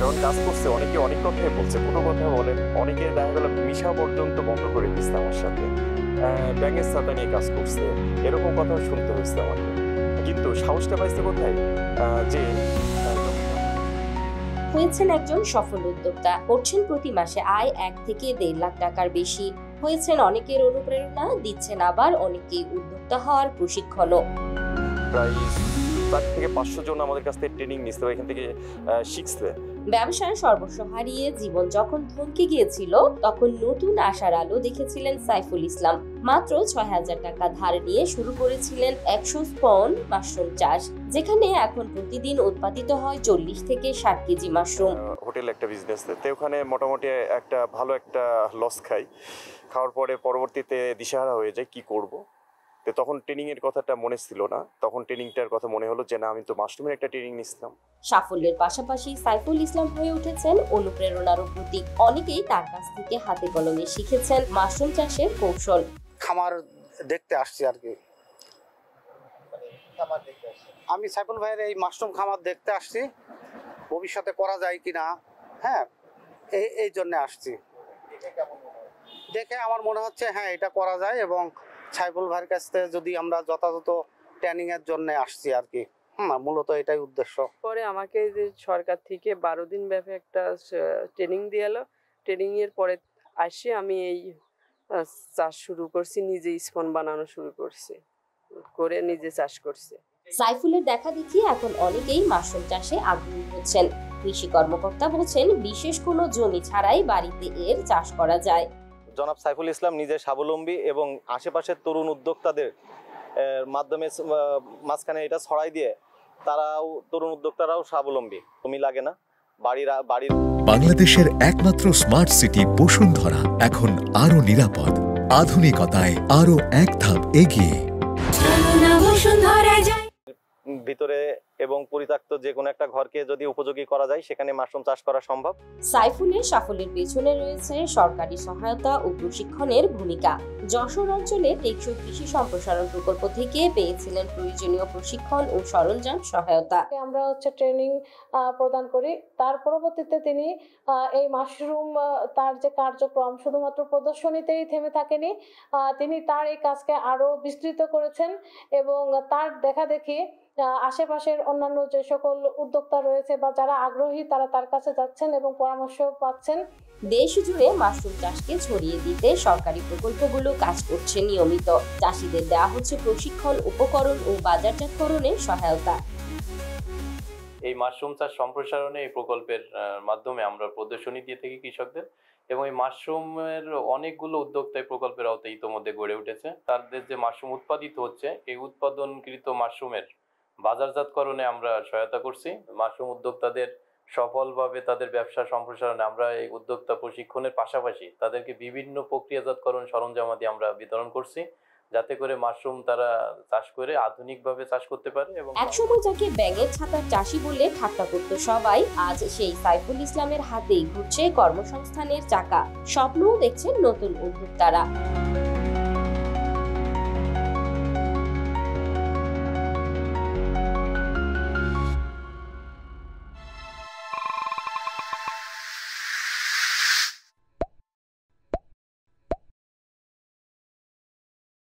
যখন কাজ করছে অনেকে অনেক কথাই বলছে, কোনো কথা বলেন, অনেকে দেখা গেল মিশা পর্যন্ত বন্ধ করে দিচ্ছে আমার সাথে, ব্যাঙের ছাতা নিয়ে কাজ করছে, এরকম কথা শুনতে হয়েছে আমাকে। কিন্তু সাহসটা পাইছে কোথায়? যে হয়েছেন একজন সফল উদ্যোক্তা, করছেন প্রতি মাসে আয় 1 থেকে 1.5 লাখ টাকার বেশি। হয়েছেন অনেকের অনুপ্রেরণা, দিচ্ছেন আবার অনেকেই উদ্যোক্তা হওয়ার প্রশিক্ষণও। প্রায় 4 থেকে 500 জন আমাদের কাছ থেকে ট্রেনিং নিচ্ছে, এখান থেকে শিখছে। ব্যবসায় সর্বস্ব হারিয়ে জীবন যখন থমকে গিয়েছিল, তখন নতুন আশার আলো দেখেছিলেন সাইফুল ইসলাম। মাত্র 6,000 টাকা ধার নিয়ে শুরু করেছিলেন 100 স্পন মাশরুম চাষ, যেখানে এখন প্রতিদিন উৎপাদিত হয় 40 থেকে 60 কেজি মাশরুম। হোটেল একটা বিজনেস, তো ওখানে মোটামুটি একটা ভালো একটা লস খাই। খাওয়ার পরে পরবর্তীতে দিশাহারা হয়ে যায় কি করব। তো তখন ট্রেনিং এর কথাটা মনে ছিল না, তখন ট্রেনিংটার কথা মনে হলো যে না, আমি তো মাশরুমের একটা ট্রেনিং নিছিলাম। সাফল্যের পাশাপাশি সাইফুল ইসলাম হয়ে উঠেছেন অনুপ্রেরণার প্রতীক। অনেকেই তার কাছ থেকে হাতে কলমে শিখেছেন মাশরুম চাষের কৌশল। খামার দেখতে আসছি আর কি। আমি সাইফুল ভাইয়ের এই মাশরুম খামার দেখতে আসছি, ভবিষ্যতে করা যায় কিনা, হ্যাঁ এই জন্য আসছি। দেখে আমার মনে হচ্ছে হ্যাঁ এটা করা যায়, এবং সাইফুল ভাইয়ের কাছ থেকে যদি আমরা যথাযথ ট্রেনিং এর জন্য আসছি আর কি। মূলত এটাই উদ্দেশ্য। পরে আমাকে যে সরকার থেকে 12 দিন ব্যাপী একটা ট্রেনিং দিয়ে এলো। ট্রেনিং এর পরে আসি আমি এই চাষ শুরু করছি, নিজে স্পন বানানো শুরু করছি, করে নিজে চাষ করছি। সাইফুলের দেখা দেখি এখন অনেকেই মাশরুম চাষে আগ্রহী হচ্ছেন। কৃষি কর্মকর্তা বলছেন, বিশেষ কোনো জমি ছাড়াই বাড়িতে এর চাষ করা যায়। জনাব সাইফুল ইসলাম নিজে স্বাবলম্বী এবং আশেপাশের তরুণ উদ্যোক্তাদের মাধ্যমে মাঝখানে এটা ছড়াই দিয়ে তারাও, তরুণ উদ্যোক্তারাও স্বাবলম্বী। তুমি লাগে না বাড়ির। বাংলাদেশের একমাত্র স্মার্ট সিটি বসুন্ধরা এখন আরো নিরাপদ, আধুনিকতায় আরো এক ধাপ এগিয়ে। ভিতরে এবং পরিত্যক্ত যে কোনো একটা ঘরকে যদি উপযোগী করা যায়, সেখানে মাশরুম চাষ করা সম্ভব। সাইফুলের সাফল্যের পেছনে রয়েছে সরকারি সহায়তা ও প্রশিক্ষণের ভূমিকা। যশোর অঞ্চলে টেকসই কৃষি সম্প্রসারণ প্রকল্প থেকে পেয়েছিলেন প্রয়োজনীয় প্রশিক্ষণ ও সরঞ্জাম সহায়তা। আমরা ট্রেনিং প্রদান করি। তার পরবর্তীতে তিনি এই মাশরুম তার যে কার্যক্রম শুধুমাত্র প্রদর্শনীতেই থেমে থাকেনি, তিনি তার এই কাজকে আরো বিস্তৃত করেছেন এবং তার দেখা দেখি আশেপাশের অন্যান্য যে সকল উদ্যোক্তা রয়েছে বা যারা আগ্রহী, তারা তার কাছে যাচ্ছেন এবং পরামর্শ পাচ্ছেন। দেশ জুড়ে মাশরুম চাষকে ছড়িয়ে দিতে সরকারি প্রকল্পগুলো কাজ করছে নিয়মিত। চাষিদের দেওয়া হচ্ছে প্রশিক্ষণ, উপকরণ ও বাজারজাতকরণের সহায়তা। এই মাশরুম চাষ সম্প্রসারণে এই প্রকল্পের মাধ্যমে আমরা প্রদর্শনী দিয়ে থাকি কৃষকদের, এবং এই মাশরুমের অনেকগুলো উদ্যোক্তা এই প্রকল্পের আওতায় ইতোমধ্যে গড়ে উঠেছে। তাদের যে মাশরুম উৎপাদিত হচ্ছে, এই উৎপাদনকৃত মাশরুমের বাজারজাতকরণে আমরা সহায়তা করছি। মাশরুম উদ্যোক্তাদের সফলভাবে তাদের ব্যবসা সম্প্রসারণে আমরা এই উদ্যোক্তা প্রশিক্ষণের পাশাপাশি তাদেরকে বিভিন্ন প্রক্রিয়াজাতকরণ সরঞ্জামাদি আমরা বিতরণ করছি, যাতে করে মাশরুম তারা চাষ করে আধুনিকভাবে চাষ করতে পারে। এবং একসময় যাকে ব্যাঙের ছাতার চাষি বলে ঠাট্টা করত সবাই, আজ সেই সাইফুল ইসলামের হাতেই ঘুরছে কর্মসংস্থানের চাকা। স্বপ্নও দেখছেন নতুন উদ্যোক্তারা।